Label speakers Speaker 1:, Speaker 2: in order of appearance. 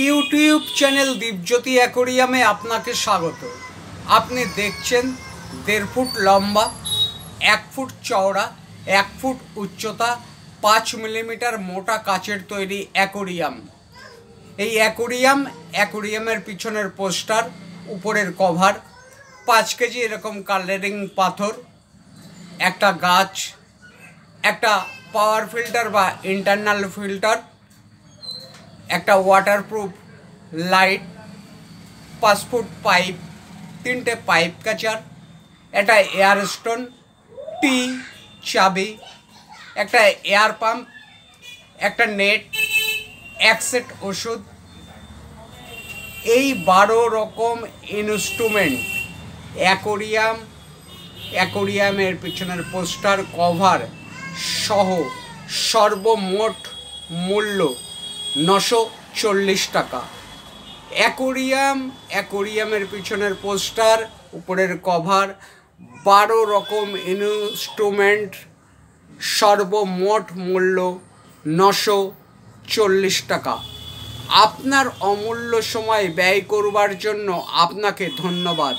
Speaker 1: YouTube channel Dipjyoti অ্যাকোরিয়ামে আপনাকে স্বাগত। আপনি দেখছেন 1.5 ফুট লম্বা, 1 ফুট চওড়া, 1 ফুট উচ্চতা, 5 মিলিমিটার মোটা কাচের তৈরি অ্যাকোরিয়াম। এই অ্যাকোরিয়ামের পিছনের পোস্টার, উপরের কভার, 5 কেজি এরকম কালারিং পাথর, একটা গাছ, একটা পাওয়ার ফিল্টার বা ইন্টারনাল ফিল্টার, একটা ওয়াটারপ্রুফ লাইট, 5 ফুট পাইপ, 3টে পাইপ কাচার, একটা এয়ার স্টোন, টি, চাবি, একটা এয়ার পাম্প, একটা নেট, 1 সেট ওষুধ, এই 12 রকম ইনস্ট্রুমেন্ট অ্যাকোরিয়ামের পিছনের পোস্টার কভার সহ সর্বমোট মূল্য 940 টাকা। অ্যাকোরিয়ামের পিছনের পোস্টার, উপরের কভার, 12 রকম ইনস্ট্রুমেন্ট, সর্বমোট মূল্য 940 টাকা। আপনার অমূল্য সময় ব্যয় করবার জন্য আপনাকে ধন্যবাদ।